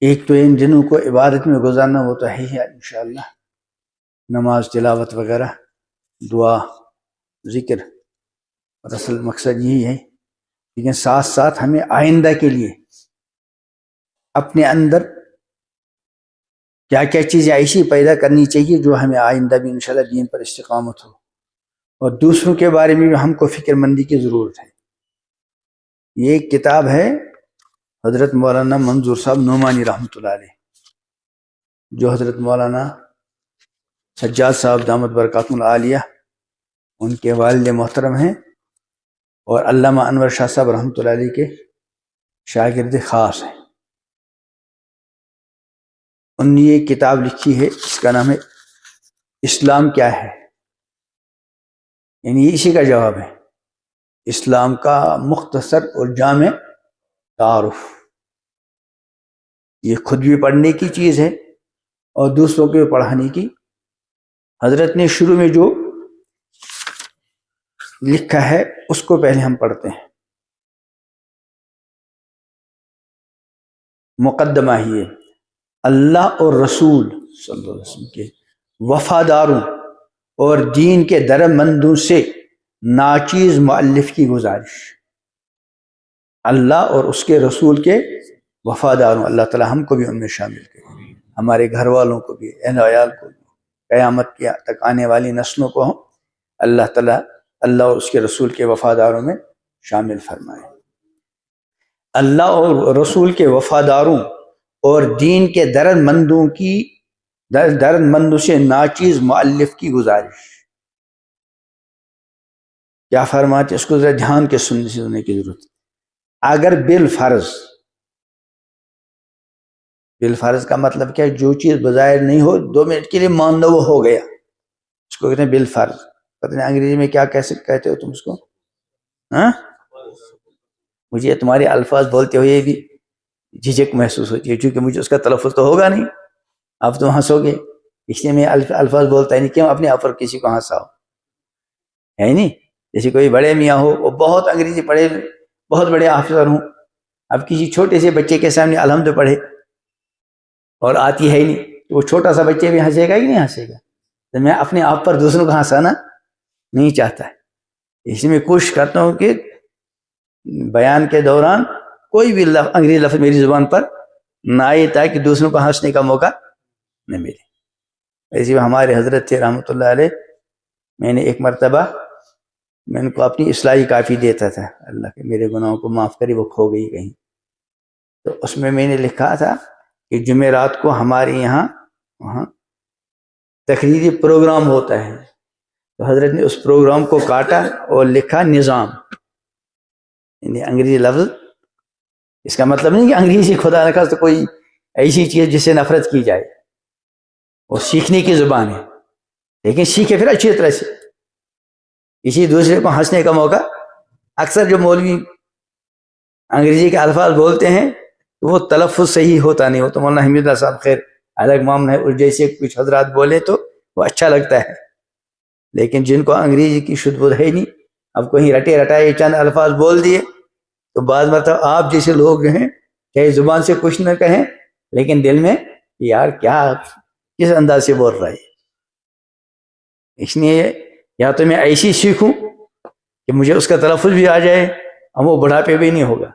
ایک تو ان دنوں کو عبادت میں گزارنا وہ تو ہے ہی انشاءاللہ، نماز، تلاوت وغیرہ، دعا، ذکر، اور اصل مقصد یہی ہے، لیکن ساتھ ساتھ ہمیں آئندہ کے لیے اپنے اندر کیا کیا چیزیں ایسی پیدا کرنی چاہیے جو ہمیں آئندہ بھی انشاءاللہ دین پر استقامت ہو، اور دوسروں کے بارے میں بھی ہم کو فکر مندی کی ضرورت ہے۔ یہ ایک کتاب ہے حضرت مولانا منظور صاحب نعمانی رحمۃ اللہ علیہ، جو حضرت مولانا سجاد صاحب دامت برکاتہ العالیہ ان کے والد محترم ہیں، اور علامہ انور شاہ صاحب رحمۃ اللہ علیہ کے شاگرد خاص ہیں۔ انہوں نے یہ کتاب لکھی ہے، اس کا نام ہے اسلام کیا ہے، یعنی اسی کا جواب ہے، اسلام کا مختصر اور جامع تعارف۔ یہ خود بھی پڑھنے کی چیز ہے اور دوسروں کو بھی پڑھانے کی۔ حضرت نے شروع میں جو لکھا ہے اس کو پہلے ہم پڑھتے ہیں۔ مقدمہ ہی ہے، اللہ اور رسول صلی اللہ علیہ وسلم کے وفاداروں اور دین کے درمندوں سے ناچیز مؤلف کی گزارش۔ اللہ اور اس کے رسول کے وفاداروں، اللہ تعالی ہم کو بھی ان میں شامل کرے، ہمارے گھر والوں کو بھی، اہل عیال کو بھی، قیامت کے تک آنے والی نسلوں کو ہم اللہ تعالی اللہ اور اس کے رسول کے وفاداروں میں شامل فرمائے۔ اللہ اور رسول کے وفاداروں اور دین کے درمندوں سے ناچیز مؤلف کی گزارش۔ کیا فرماتے، اس کو ذرا دھیان کے سننے کی ضرورت ہے۔ اگر بالفرض کا مطلب کیا ہے؟ جو چیز بظاہر نہیں ہو، 2 منٹ کے لیے مان لو وہ ہو گیا، اس کو کہتے ہیں بالفرض۔ پتہ نہیں انگریزی میں کیا کہتے ہو تم اس کو؟ ہاں، مجھے تمہارے الفاظ بولتے ہوئے بھی جھجک محسوس ہوتی ہے، چونکہ مجھے اس کا تلفظ تو ہوگا نہیں، اب تم ہنسو گے، اس لیے میں الفاظ بولتا ہی نہیں۔ کیوں اپنے آپ پر کسی کو ہنساؤ، ہے نہیں؟ جیسے کوئی بڑے میاں ہو، وہ بہت انگریزی پڑھے، بہت بڑے آفیسر ہوں، اب کسی چھوٹے سے بچے کے سامنے الحمد پڑھے اور آتی ہے ہی نہیں، تو وہ چھوٹا سا بچے بھی ہنسے گا کہ نہیں ہنسے گا؟ تو میں اپنے آپ پر دوسروں کو ہنسانا نہیں چاہتا ہے، اس لیے میں کوشش کرتا ہوں کہ بیان کے دوران کوئی بھی انگریزی لفظ میری زبان پر نہ آئے، تاکہ دوسروں کو ہنسنے کا موقع نہ ملے۔ ایسے ہمارے حضرت تھے رحمۃ اللہ علیہ، میں نے ایک مرتبہ میں ان کو اپنی اصلاحی کافی دیتا تھا، اللہ کے میرے گناہوں کو معاف کرے، وہ کھو گئی کہیں، تو اس میں نے لکھا تھا کہ جمعرات کو ہمارے یہاں وہاں تقریری پروگرام ہوتا ہے، تو حضرت نے اس پروگرام کو کاٹا اور لکھا نظام، یعنی انگریزی لفظ۔ اس کا مطلب نہیں کہ انگریزی خدا نخواستہ تو کوئی ایسی چیز جس سے نفرت کی جائے، وہ سیکھنے کی زبان ہے، لیکن سیکھے پھر اچھی طرح سے، کسی دوسرے کو ہنسنے کا موقع۔ اکثر جو مولوی انگریزی کے الفاظ بولتے ہیں وہ تلفظ صحیح ہوتا نہیں، وہ تو مولانا حمید اللہ صاحب خیر الگ معاملہ ہے، اور جیسے کچھ حضرات بولے تو وہ اچھا لگتا ہے، لیکن جن کو انگریزی کی شدھ بدھ ہے نہیں، اب کہیں رٹے رٹائے چند الفاظ بول دیے، تو بعض مرتبہ آپ جیسے لوگ ہیں چاہے زبان سے کچھ نہ کہیں، لیکن دل میں یار کیا کس انداز سے بول رہا ہے۔ اس لیے یا تو میں ایسی سیکھوں کہ مجھے اس کا تلفظ بھی آ جائے اور وہ بڑھاپے بھی نہیں ہوگا،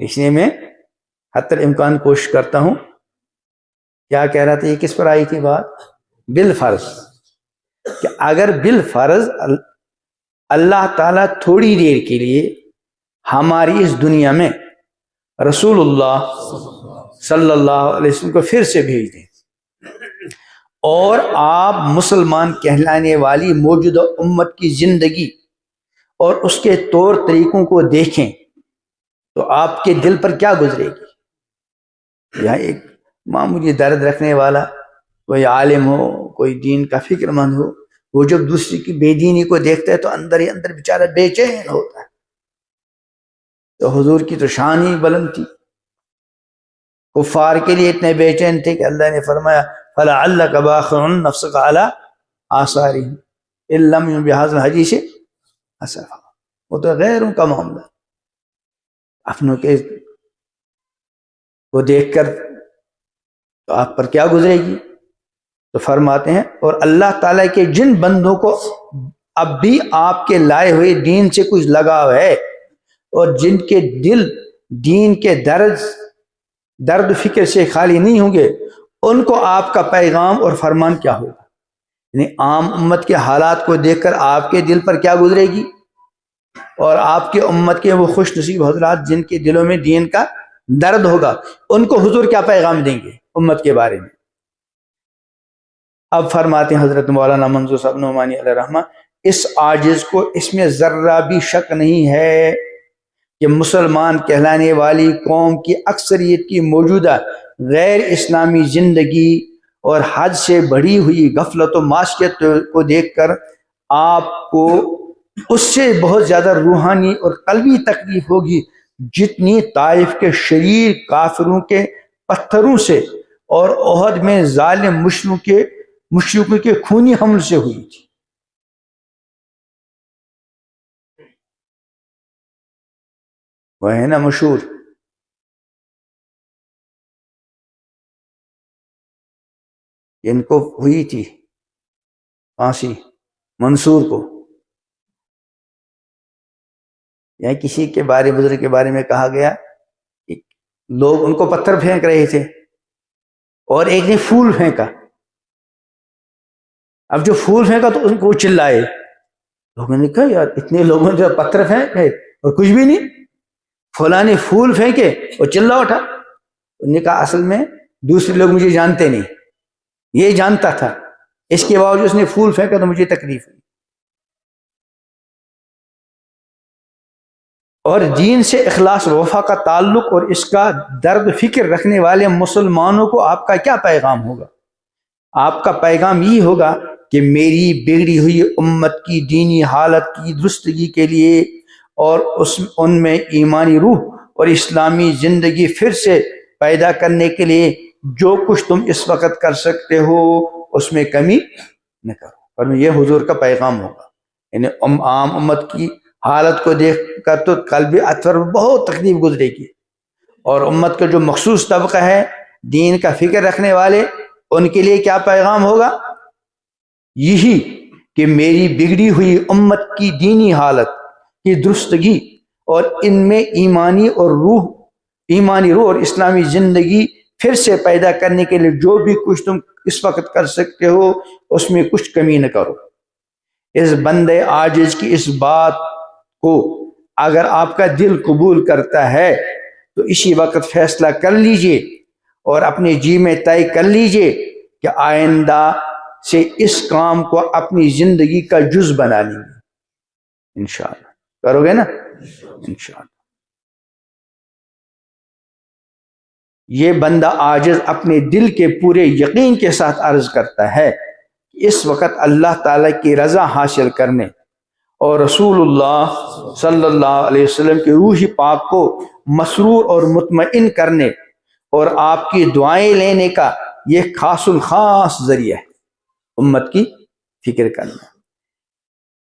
اس لیے میں حتی الامکان کوشش کرتا ہوں۔ کیا کہہ رہا تھا، یہ کس پر آئی تھی بات؟ بالفرض، کہ اگر بالفرض اللہ تعالیٰ تھوڑی دیر کے لیے ہماری اس دنیا میں رسول اللہ صلی اللہ علیہ وسلم کو پھر سے بھیج دیں، اور آپ مسلمان کہلانے والی موجودہ امت کی زندگی اور اس کے طور طریقوں کو دیکھیں، تو آپ کے دل پر کیا گزرے گی؟ یہاں ایک معمولی درد رکھنے والا کوئی عالم ہو، کوئی دین کا فکر مند ہو، وہ جب دوسری کی بے دینی کو دیکھتا ہے تو اندر ہی اندر بیچارہ بے چین ہوتا ہے۔ تو حضور کی تو شان ہی بلند تھی، کفار کے لیے اتنے بے چین تھے کہ اللہ نے فرمایا فَلَعَلَّكَ بَاخِعٌ نَفْسَكَ عَلَىٰ آثَارِهِمْ إِن لَّمْ يُؤْمِنُوا بِهَٰذَا الْحَدِيثِ أَسَفًا۔ وہ تو غیروں کا معاملہ، اپنوں کے کو دیکھ کر تو آپ پر کیا گزرے گی؟ تو فرماتے ہیں اور اللہ تعالیٰ کے جن بندوں کو اب بھی آپ کے لائے ہوئے دین سے کچھ لگاؤ ہے اور جن کے دل دین کے درد فکر سے خالی نہیں ہوں گے، ان کو آپ کا پیغام اور فرمان کیا ہوگا؟ یعنی عام امت کے حالات کو دیکھ کر آپ کے دل پر کیا گزرے گی، اور آپ کے امت کے وہ خوش نصیب حضرات جن کے دلوں میں دین کا درد ہوگا، ان کو حضور کیا پیغام دیں گے امت کے بارے میں؟ اب فرماتے ہیں حضرت مولانا منظور صاحب نعمانی علیہ الرحمہ، اس عاجز کو اس میں ذرہ بھی شک نہیں ہے کہ مسلمان کہلانے والی قوم کی اکثریت کی موجودہ غیر اسلامی زندگی اور حد سے بڑھی ہوئی غفلت و معاشیت کو دیکھ کر آپ کو اس سے بہت زیادہ روحانی اور قلبی تکلیف ہوگی جتنی طائف کے شریر کافروں کے پتھروں سے اور احد میں ظالم مشرکوں کے خونی حمل سے ہوئی تھی۔ وہ ہے نا مشہور، ان کو ہوئی تھی پھانسی منصور کو، یا کسی کے بارے بزرگ کے بارے میں کہا گیا کہ لوگ ان کو پتھر پھینک رہے تھے اور ایک نے پھول پھینکا، اب جو پھول پھینکا تو ان کو چلائے، لوگوں نے کہا یار اتنے لوگوں نے پتھر پھینکے اور کچھ بھی نہیں، فلاں نے پھول پھینکے اور چلا اٹھا۔ انہوں نے کہا اصل میں دوسرے لوگ مجھے جانتے نہیں، یہ جانتا تھا، اس کے باوجود اس نے پھول پھینکا تو مجھے تکلیف ہوئی۔ اور دین سے اخلاص و وفا کا تعلق اور اس کا درد فکر رکھنے والے مسلمانوں کو آپ کا کیا پیغام ہوگا؟ آپ کا پیغام یہ ہوگا کہ میری بگڑی ہوئی امت کی دینی حالت کی درستگی کے لیے اور ان میں ایمانی روح اور اسلامی زندگی پھر سے پیدا کرنے کے لیے جو کچھ تم اس وقت کر سکتے ہو اس میں کمی نہ کرو۔ اور یہ حضور کا پیغام ہوگا، یعنی عام امت کی حالت کو دیکھ کر تو قلب اطہر بہت تکلیف گزرے گی، اور امت کا جو مخصوص طبقہ ہے دین کا فکر رکھنے والے، ان کے لیے کیا پیغام ہوگا؟ یہی کہ میری بگڑی ہوئی امت کی دینی حالت کی درستگی اور ان میں ایمانی روح اور اسلامی زندگی پھر سے پیدا کرنے کے لیے جو بھی کچھ تم اس وقت کر سکتے ہو اس میں کچھ کمی نہ کرو۔ اس بندے عاجز کی اس بات کو اگر آپ کا دل قبول کرتا ہے تو اسی وقت فیصلہ کر لیجئے اور اپنے جی میں طے کر لیجئے کہ آئندہ سے اس کام کو اپنی زندگی کا جز بنا لیں گے انشاءاللہ۔ کرو گے نا انشاءاللہ۔ یہ بندہ عاجز اپنے دل کے پورے یقین کے ساتھ عرض کرتا ہے کہ اس وقت اللہ تعالیٰ کی رضا حاصل کرنے اور رسول اللہ صلی اللہ علیہ وسلم کی روح پاک کو مسرور اور مطمئن کرنے اور آپ کی دعائیں لینے کا یہ خاص الخاص ذریعہ ہے۔ امت کی فکر کرنا،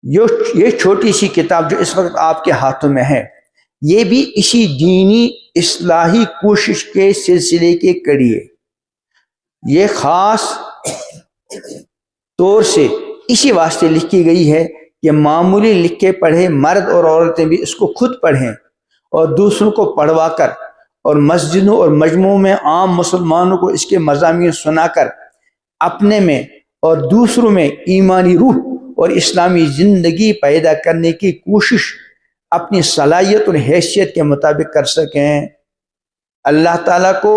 یہ چھوٹی سی کتاب جو اس وقت آپ کے ہاتھوں میں ہے، یہ بھی اسی دینی اصلاحی کوشش کے سلسلے کی کڑی ہے۔ یہ خاص طور سے اسی واسطے لکھی گئی ہے کہ معمولی لکھے پڑھے مرد اور عورتیں بھی اس کو خود پڑھیں اور دوسروں کو پڑھوا کر اور مسجدوں اور مجموعوں میں عام مسلمانوں کو اس کے مضامین سنا کر اپنے میں اور دوسروں میں ایمانی روح اور اسلامی زندگی پیدا کرنے کی کوشش اپنی صلاحیت اور حیثیت کے مطابق کر سکیں۔ اللہ تعالیٰ کو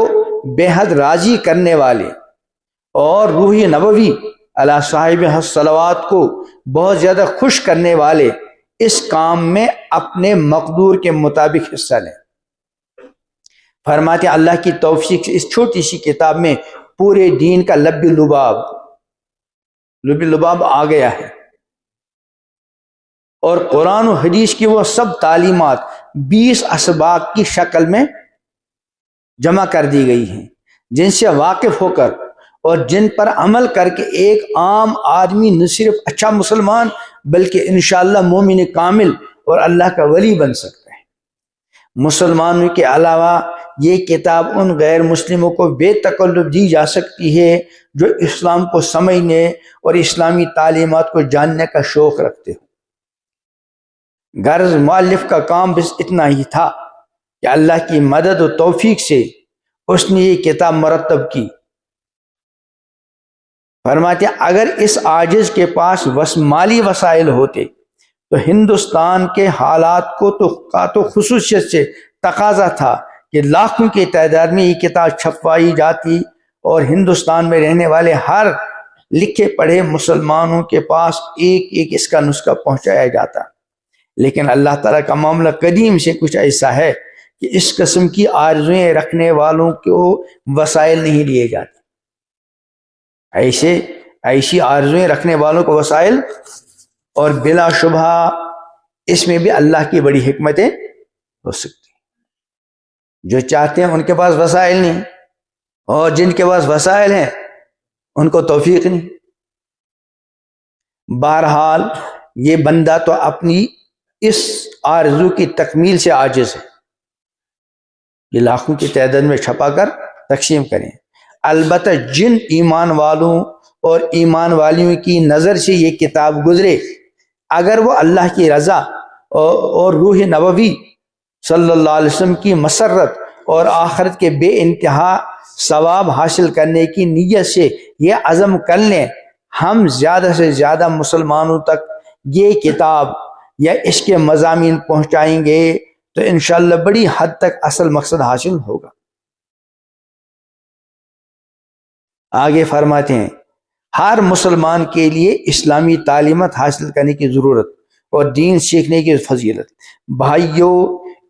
بے حد راضی کرنے والے اور روح نبوی علی صاحب الصلوات کو بہت زیادہ خوش کرنے والے اس کام میں اپنے مقدور کے مطابق حصہ لیں۔ فرماتے ہیں اللہ کی توفیق سے اس چھوٹی سی کتاب میں پورے دین کا لب لباب آ گیا ہے، اور قرآن و حدیث کی وہ سب تعلیمات 20 اسباق کی شکل میں جمع کر دی گئی ہیں، جن سے واقف ہو کر اور جن پر عمل کر کے ایک عام آدمی نہ صرف اچھا مسلمان بلکہ انشاءاللہ مومن کامل اور اللہ کا ولی بن سکتا ہے۔ مسلمانوں کے علاوہ یہ کتاب ان غیر مسلموں کو بے تکلف دی جا سکتی ہے جو اسلام کو سمجھنے اور اسلامی تعلیمات کو جاننے کا شوق رکھتے ہو۔ غرض مؤلف کا کام بس اتنا ہی تھا کہ اللہ کی مدد و توفیق سے اس نے یہ کتاب مرتب کی۔ فرماتے ہیں اگر اس عاجز کے پاس مالی وسائل ہوتے تو ہندوستان کے حالات کو تو خصوصیت سے تقاضا تھا کہ لاکھوں کی تعداد میں یہ کتاب چھپوائی جاتی اور ہندوستان میں رہنے والے ہر لکھے پڑھے مسلمانوں کے پاس ایک ایک اس کا نسخہ پہنچایا جاتا۔ لیکن اللہ تعالیٰ کا معاملہ قدیم سے کچھ ایسا ہے کہ اس قسم کی آرزویں رکھنے والوں کو وسائل نہیں دیے جاتے۔ ایسی آرزویں رکھنے والوں کو وسائل، اور بلا شبہ اس میں بھی اللہ کی بڑی حکمتیں ہو سکتی ہیں۔ جو چاہتے ہیں ان کے پاس وسائل نہیں، اور جن کے پاس وسائل ہیں ان کو توفیق نہیں۔ بہرحال یہ بندہ تو اپنی اس آرزو کی تکمیل سے عاجز ہے کہ لاکھوں کی تعداد میں چھپا کر تقسیم کریں۔ البتہ جن ایمان والوں اور ایمان والیوں کی نظر سے یہ کتاب گزرے، اگر وہ اللہ کی رضا اور روح نبوی صلی اللہ علیہ وسلم کی مسرت اور آخرت کے بے انتہا ثواب حاصل کرنے کی نیت سے یہ عزم کر لیں ہم زیادہ سے زیادہ مسلمانوں تک یہ کتاب یا اس کے مضامین پہنچائیں گے تو انشاءاللہ بڑی حد تک اصل مقصد حاصل ہوگا۔ آگے فرماتے ہیں ہر مسلمان کے لیے اسلامی تعلیمات حاصل کرنے کی ضرورت اور دین سیکھنے کی فضیلت۔ بھائیو،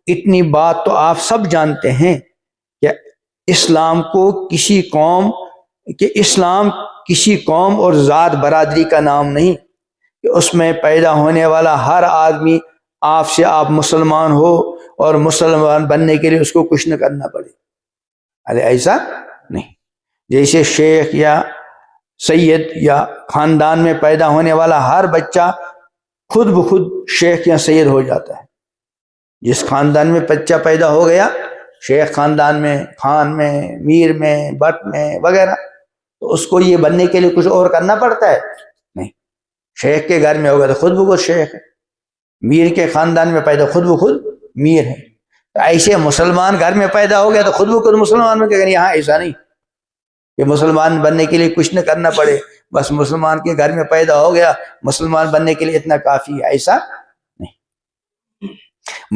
اتنی بات تو آپ سب جانتے ہیں کہ اسلام کسی قوم اور ذات برادری کا نام نہیں کہ اس میں پیدا ہونے والا ہر آدمی آپ مسلمان ہو اور مسلمان بننے کے لیے اس کو کچھ نہ کرنا پڑے۔ ارے ایسا نہیں۔ جیسے شیخ یا سید یا خاندان میں پیدا ہونے والا ہر بچہ خود بخود شیخ یا سید ہو جاتا ہے۔ جس خاندان میں بچہ پیدا ہو گیا، شیخ خاندان میں، خان میں، میر میں، بٹ میں وغیرہ، تو اس کو یہ بننے کے لیے کچھ اور کرنا پڑتا ہے؟ نہیں۔ شیخ کے گھر میں ہوگا تو خود بخود شیخ ہے، میر کے خاندان میں پیدا خود بخود میر ہے۔ ایسے مسلمان گھر میں پیدا ہو گیا تو خود بخود مسلمان میں، کہ یہاں ایسا نہیں کہ مسلمان بننے کے لیے کچھ نہ کرنا پڑے، بس مسلمان کے گھر میں پیدا ہو گیا مسلمان بننے کے لیے اتنا کافی ہے، ایسا نہیں۔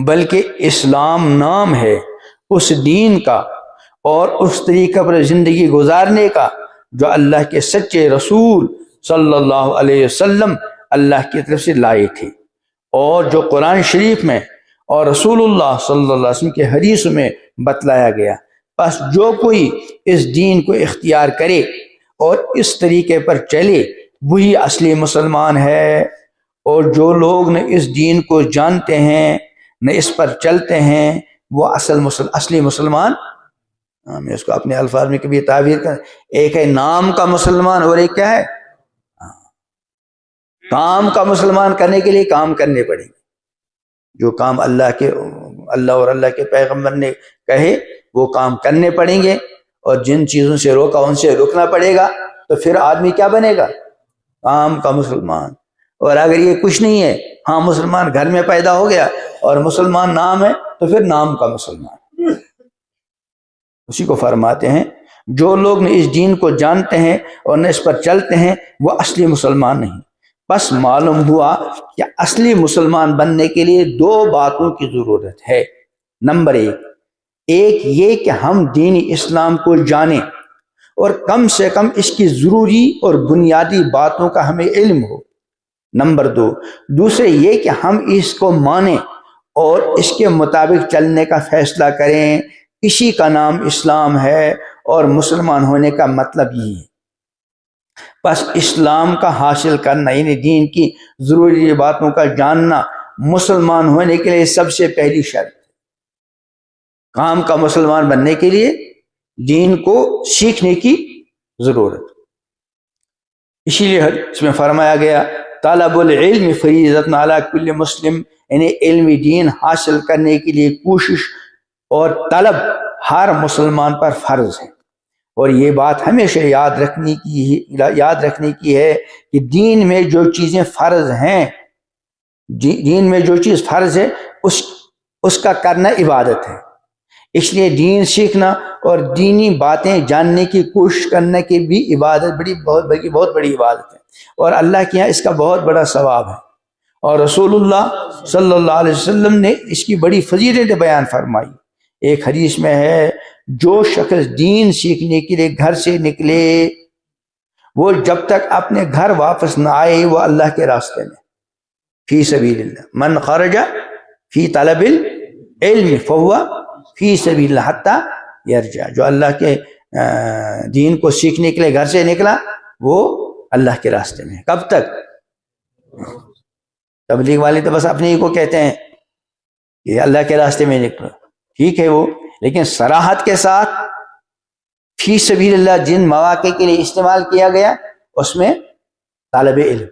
بلکہ اسلام نام ہے اس دین کا اور اس طریقہ پر زندگی گزارنے کا جو اللہ کے سچے رسول صلی اللہ علیہ وسلم اللہ کی طرف سے لائے تھے، اور جو قرآن شریف میں اور رسول اللہ صلی اللہ علیہ وسلم کے حدیث میں بتلایا گیا۔ بس جو کوئی اس دین کو اختیار کرے اور اس طریقے پر چلے وہی اصلی مسلمان ہے، اور جو لوگ نہ اس دین کو جانتے ہیں نہ اس پر چلتے ہیں وہ اصلی مسلمان۔ میں اس کو اپنے الفاظ میں کبھی تعبیر کر، ایک ہے نام کا مسلمان اور ایک کیا ہے کام کا مسلمان۔ کرنے کے لیے کام کرنے پڑیں گے، جو کام اللہ اور اللہ کے پیغمبر نے کہے وہ کام کرنے پڑیں گے، اور جن چیزوں سے روکا ان سے رکنا پڑے گا، تو پھر آدمی کیا بنے گا؟ کام کا مسلمان۔ اور اگر یہ کچھ نہیں ہے، ہاں مسلمان گھر میں پیدا ہو گیا اور مسلمان نام ہے، تو پھر نام کا مسلمان۔ اسی کو فرماتے ہیں جو لوگ نہ اس دین کو جانتے ہیں اور نہ اس پر چلتے ہیں وہ اصلی مسلمان نہیں۔ بس معلوم ہوا کہ اصلی مسلمان بننے کے لیے دو باتوں کی ضرورت ہے۔ نمبر ایک یہ کہ ہم دین اسلام کو جانیں اور کم سے کم اس کی ضروری اور بنیادی باتوں کا ہمیں علم ہو۔ نمبر دوسرے یہ کہ ہم اس کو مانیں اور اس کے مطابق چلنے کا فیصلہ کریں۔ اسی کا نام اسلام ہے، اور مسلمان ہونے کا مطلب یہی ہے۔ بس اسلام کا حاصل کرنا یعنی دین کی ضروری باتوں کا جاننا مسلمان ہونے کے لیے سب سے پہلی شرط ہے۔ کام کا مسلمان بننے کے لیے دین کو سیکھنے کی ضرورت۔ اسی لیے اس میں فرمایا گیا طلب العلم فریضۃ علی کل مسلم، یعنی علم دین حاصل کرنے کے لیے کوشش اور طلب ہر مسلمان پر فرض ہے۔ اور یہ بات ہمیشہ یاد رکھنے کی ہے کہ دین میں جو چیزیں فرض ہیں، دین میں جو چیز فرض ہے اس کا کرنا عبادت ہے۔ اس لیے دین سیکھنا اور دینی باتیں جاننے کی کوشش کرنے کی بھی عبادت بہت بڑی عبادت ہے، اور اللہ کے یہاں اس کا بہت بڑا ثواب ہے۔ اور رسول اللہ صلی اللہ علیہ وسلم نے اس کی بڑی فضیلت بیان فرمائی۔ ایک حدیث میں ہے، جو شخص دین سیکھنے کے لیے گھر سے نکلے، وہ جب تک اپنے گھر واپس نہ آئے وہ اللہ کے راستے میں، فی سبیل اللہ، من خرج فی طلب العلم فہو فی سبیل اللہ حتی یرجع، جو اللہ کے دین کو سیکھنے کے لیے گھر سے نکلا وہ اللہ کے راستے میں۔ کب تک؟ تبلیغ والے تو بس اپنے ہی کو کہتے ہیں کہ اللہ کے راستے میں نکلو، ٹھیک ہے وہ، لیکن صراحت کے ساتھ فی سبیل اللہ جن مواقع کے لیے استعمال کیا گیا اس میں طالب علم،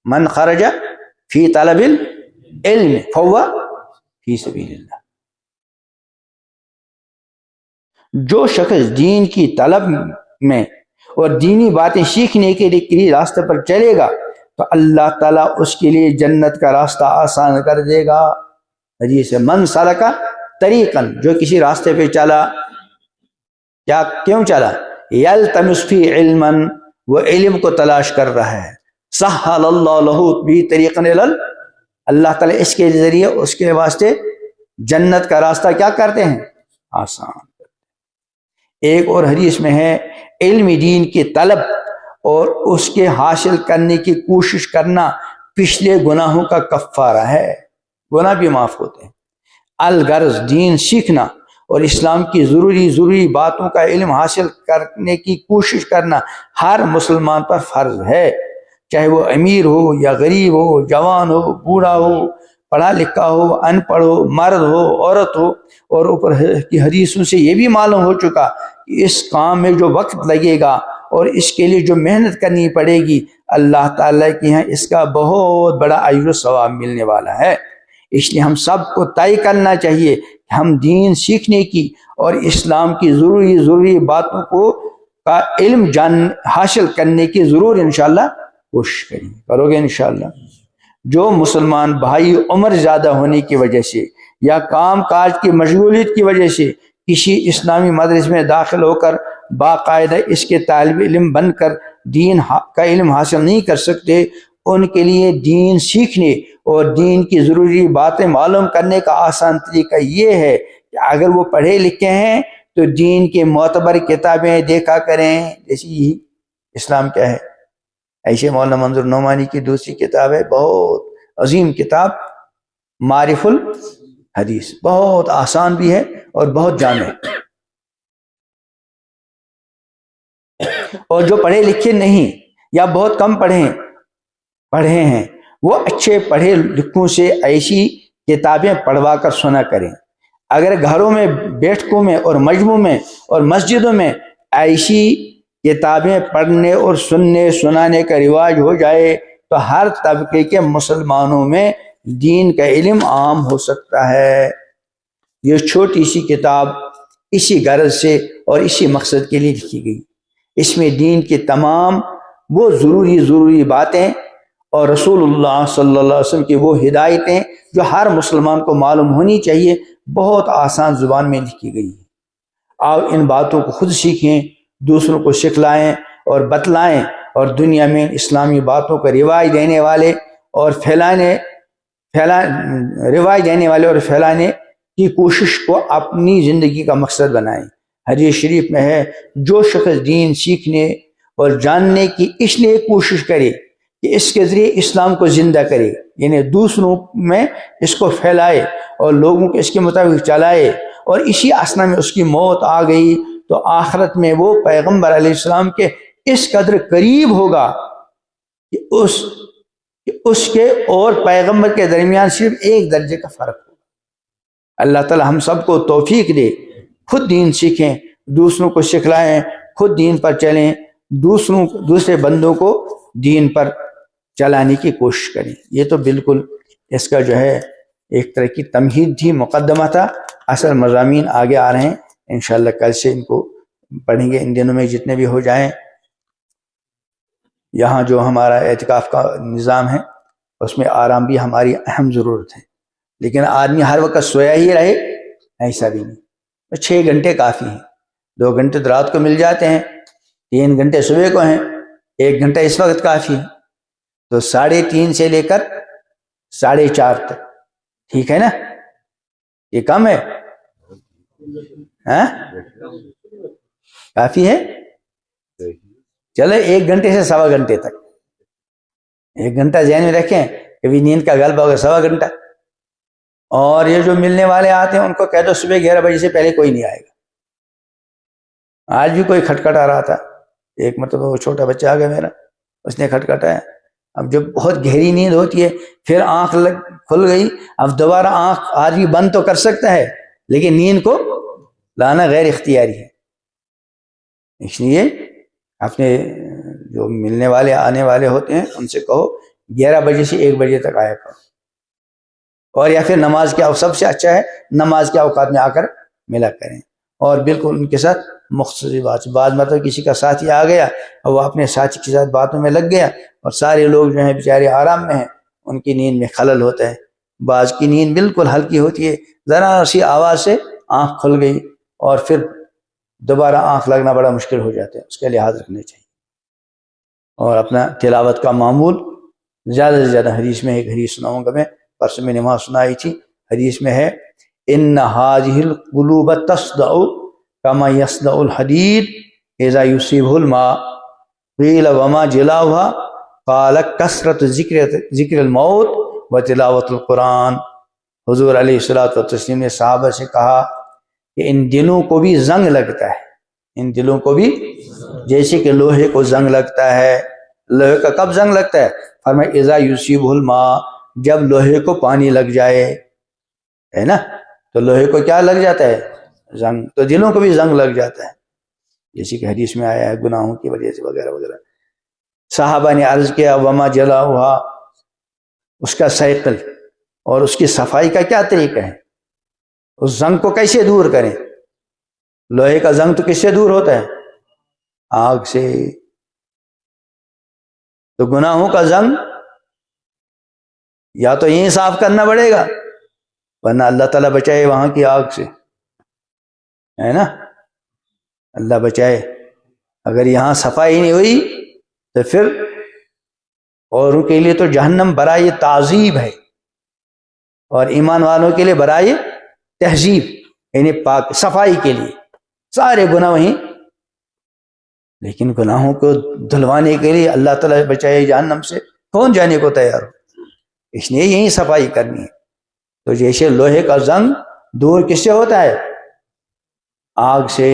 من خرج فی طلب العلم فہو فی سبیل اللہ، جو شخص دین کی طلب میں اور دینی باتیں سیکھنے کے لیے راستے پر چلے گا تو اللہ تعالیٰ اس کے لیے جنت کا راستہ آسان کر دے گا۔ حدیث ہے، من سلک طریقا، جو کسی راستے پہ چلا، کیوں چلا؟ یلتمس فی علما، وہ علم کو تلاش کر رہا ہے، سہل اللہ لہ بہ طریقا الی، اللہ تعالیٰ اس کے ذریعے اس کے واسطے جنت کا راستہ کیا کرتے ہیں؟ آسان۔ ایک اور حدیث میں ہے، علم دین کی طلب اور اس کے حاصل کرنے کی کوشش کرنا پچھلے گناہوں کا کفارہ ہے، گناہ بھی معاف ہوتے ہیں۔ الغرض دین سیکھنا اور اسلام کی ضروری باتوں کا علم حاصل کرنے کی کوشش کرنا ہر مسلمان پر فرض ہے، چاہے وہ امیر ہو یا غریب ہو، جوان ہو، بوڑھا ہو، پڑھا لکھا ہو، ان پڑھ ہو، مرد ہو، عورت ہو۔ اور اوپر کی حدیثوں سے یہ بھی معلوم ہو چکا کہ اس کام میں جو وقت لگے گا اور اس کے لیے جو محنت کرنی پڑے گی، اللہ تعالیٰ کے یہاں اس کا بہت بڑا اجر و ثواب ملنے والا ہے۔ اس لیے ہم سب کو طے کرنا چاہیے کہ ہم دین سیکھنے کی اور اسلام کی ضروری باتوں کا علم حاصل کرنے کی ضرور انشاءاللہ کوشش کرو گے انشاءاللہ۔ جو مسلمان بھائی عمر زیادہ ہونے کی وجہ سے یا کام کاج کی مشغولیت کی وجہ سے کسی اسلامی مدرسے میں داخل ہو کر باقاعدہ اس کے طالب علم بن کر دین کا علم حاصل نہیں کر سکتے، ان کے لیے دین سیکھنے اور دین کی ضروری باتیں معلوم کرنے کا آسان طریقہ یہ ہے کہ اگر وہ پڑھے لکھے ہیں تو دین کے معتبر کتابیں دیکھا کریں، جیسی اسلام کیا ہے، ایسے مولانا منظور نعمانی کی دوسری کتاب ہے، بہت عظیم کتاب، معارف الحدیث، بہت آسان بھی ہے اور بہت جامع۔ اور جو پڑھے لکھے نہیں یا بہت کم پڑھے ہیں، وہ اچھے پڑھے لکھوں سے ایسی کتابیں پڑھوا کر سنا کریں۔ اگر گھروں میں، بیٹھکوں میں اور مجموعوں میں اور مسجدوں میں ایسی کتابیں پڑھنے اور سنانے کا رواج ہو جائے تو ہر طبقے کے مسلمانوں میں دین کا علم عام ہو سکتا ہے۔ یہ چھوٹی سی کتاب اسی غرض سے اور اسی مقصد کے لیے لکھی گئی۔ اس میں دین کی تمام وہ ضروری باتیں اور رسول اللہ صلی اللہ علیہ وسلم کی وہ ہدایتیں جو ہر مسلمان کو معلوم ہونی چاہیے، بہت آسان زبان میں لکھی گئی ہے۔ آپ ان باتوں کو خود سیکھیں، دوسروں کو سکھلائیں اور بتلائیں، اور دنیا میں اسلامی باتوں کا رواج دینے والے اور پھیلانے کی کوشش کو اپنی زندگی کا مقصد بنائیں۔ حدیث شریف میں ہے، جو شخص دین سیکھنے اور جاننے کی اس لیے کوشش کرے کہ اس کے ذریعے اسلام کو زندہ کرے، یعنی دوسروں میں اس کو پھیلائے اور لوگوں کو اس کے مطابق چلائے، اور اسی اسنا میں اس کی موت آ گئی تو آخرت میں وہ پیغمبر علیہ السلام کے اس قدر قریب ہوگا کہ اس کے اور پیغمبر کے درمیان صرف ایک درجے کا فرق ہوگا۔ اللہ تعالی ہم سب کو توفیق دے، خود دین سیکھیں، دوسروں کو سکھلائیں، خود دین پر چلیں، دوسرے بندوں کو دین پر چلانے کی کوشش کریں۔ یہ تو بالکل اس کا جو ہے ایک طرح کی تمہید تھی، مقدمہ تھا، اصل مضامین آگے آ رہے ہیں انشاءاللہ کل سے ان کو پڑھیں گے، ان دنوں میں جتنے بھی ہو جائیں۔ یہاں جو ہمارا اعتکاف کا نظام ہے اس میں آرام بھی ہماری اہم ضرورت ہے، لیکن آدمی ہر وقت سویا ہی رہے ایسا بھی نہیں۔ 6 گھنٹے کافی ہیں، 2 گھنٹے تو رات کو مل جاتے ہیں، 3 گھنٹے صبح کو ہیں، 1 گھنٹہ اس وقت کافی ہے، تو 3:30 سے لے کر 4:30 تک، ٹھیک ہے نا؟ یہ کم ہے؟ کافی ہے؟ چلے 1 گھنٹے سے 1.25 گھنٹے تک، 1 گھنٹہ ذہن میں رکھیں، کبھی نیند کا غلبہ ہوگا 1.25 گھنٹہ۔ اور یہ جو ملنے والے آتے ہیں ان کو کہہ دو صبح 11 بجے سے پہلے کوئی نہیں آئے گا۔ آج بھی کوئی کھٹکھٹا رہا تھا، ایک مرتبہ وہ چھوٹا بچہ آ گیا میرا، اس نے کھٹکھٹایا۔ اب جب بہت گہری نیند ہوتی ہے پھر آنکھ کھل گئی، اب دوبارہ آنکھ آدمی بند تو کر سکتا ہے لیکن نیند کو لانا غیر اختیاری ہے، اس لیے اپنے جو ملنے والے آنے والے ہوتے ہیں ان سے کہو 11 بجے سے 1 بجے تک آیا کرو، اور یا پھر نماز کے سب سے اچھا ہے نماز کے اوقات میں آ کر ملا کریں، اور بالکل ان کے ساتھ مختصر بات۔ بعض مرتبہ کسی کا ساتھی آ گیا اور وہ اپنے ساتھی کے ساتھ باتوں میں لگ گیا اور سارے لوگ جو ہیں بیچارے آرام میں ہیں، ان کی نیند میں خلل ہوتا ہے۔ بعض کی نیند بالکل ہلکی ہوتی ہے، ذرا سی آواز سے آنکھ کھل گئی اور پھر دوبارہ آنکھ لگنا بڑا مشکل ہو جاتا ہے، اس کا لحاظ رکھنا چاہیے۔ اور اپنا تلاوت کا معمول زیادہ سے زیادہ، حدیث میں ایک حدیث سناؤں گا میں، پرسوں میں نے وہاں سنائی تھی، حدیث میں ہے ان هذه القلوب تصدع كما يصدع الحديد اذا يصيبه الماء قيل وما جلاؤها قال كثرة ذکر الموت وتلاوت القرآن۔ حضور علیہ الصلوۃ والتسلیم نے صحابہ سے کہا کہ ان دلوں کو بھی زنگ لگتا ہے، ان دلوں کو بھی جیسے کہ لوہے کو زنگ لگتا ہے۔ لوہے کا کب زنگ لگتا ہے؟ فرمایا اذا يصيبه الماء، جب لوہے کو پانی لگ جائے، ہے نا؟ تو لوہے کو کیا لگ جاتا ہے؟ زنگ۔ تو دلوں کو بھی زنگ لگ جاتا ہے، جیسے کہ حدیث میں آیا ہے گناہوں کی وجہ سے وغیرہ وغیرہ۔ صحابہ نے عرض کیا وما جلاؤہا، اس کا سیقل اور اس کی صفائی کا کیا طریقہ ہے؟ اس زنگ کو کیسے دور کریں؟ لوہے کا زنگ تو کس سے دور ہوتا ہے؟ آگ سے۔ تو گناہوں کا زنگ یا تو یہیں صاف کرنا پڑے گا، ورنہ اللہ تعالیٰ بچائے وہاں کی آگ سے، ہے نا؟ اللہ بچائے۔ اگر یہاں صفائی نہیں ہوئی تو پھر اوروں کے لیے تو جہنم برائے تعذیب ہے، اور ایمان والوں کے لیے برائے تہذیب، یعنی پاک صفائی کے لیے سارے گناہ وہیں۔ لیکن گناہوں کو دھلوانے کے لیے اللہ تعالیٰ بچائے جہنم سے، کون جانے کو تیار ہو؟ اس لیے یہیں صفائی کرنی ہے۔ تو جیسے لوہے کا زنگ دور کس سے ہوتا ہے؟ آگ سے۔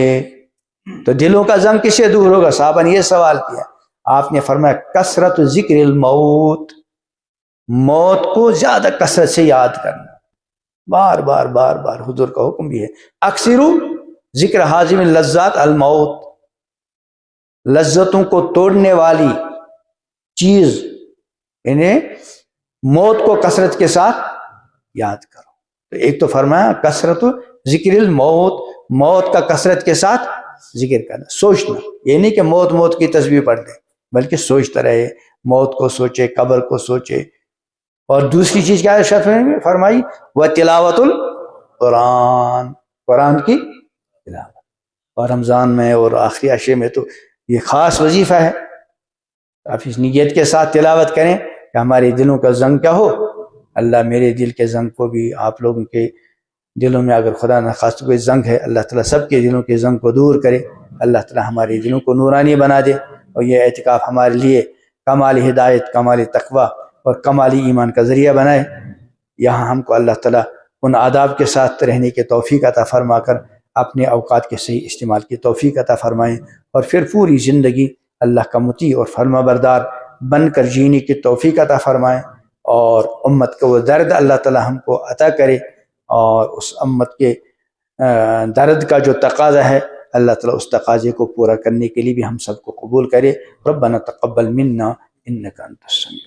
تو دلوں کا زنگ کس سے دور ہوگا؟ صحابہ نے یہ سوال کیا، آپ نے فرمایا کثرت ذکر الموت، موت کو زیادہ کثرت سے یاد کرنا، بار بار بار بار۔ حضور کا حکم بھی ہے اکثروا ذکر حازم اللذات الموت، لذتوں کو توڑنے والی چیز یعنی موت کو کثرت کے ساتھ یاد کرو۔ تو ایک تو فرمایا کثرت ذکر الموت، موت کا کثرت کے ساتھ ذکر کرنا، سوچنا، یہ نہیں کہ موت موت کی تسبیح پڑھ دے، بلکہ سوچتا رہے، موت کو سوچے، قبر کو سوچے۔ اور دوسری چیز کیا ہے فرمائی؟ وہ تلاوت القرآن، قرآن کی تلاوت۔ اور رمضان میں اور آخری عشرے میں تو یہ خاص وظیفہ ہے، آپ اس نیت کے ساتھ تلاوت کریں کہ ہمارے دلوں کا زنگ کیا ہو، اللہ میرے دل کے زنگ کو بھی، آپ لوگوں کے دلوں میں اگر خدا نخواستہ کوئی زنگ ہے، اللہ تعالیٰ سب کے دلوں کے زنگ کو دور کرے، اللہ تعالیٰ ہمارے دلوں کو نورانی بنا دے، اور یہ اعتکاف ہمارے لیے کمال ہدایت، کمال تقوی اور کمالی ایمان کا ذریعہ بنائے۔ یہاں ہم کو اللہ تعالیٰ ان آداب کے ساتھ رہنے کی توفیق عطا فرما کر اپنے اوقات کے صحیح استعمال کی توفیق عطا فرمائیں، اور پھر پوری زندگی اللہ کا مطیع اور فرما بردار بن کر جینے کی توفیق عطا فرمائیں، اور امت کو وہ درد اللہ تعالیٰ ہم کو عطا کرے، اور اس امت کے درد کا جو تقاضا ہے اللہ تعالیٰ اس تقاضے کو پورا کرنے کے لیے بھی ہم سب کو قبول کرے۔ ربنا تقبل منا انک انت السمیع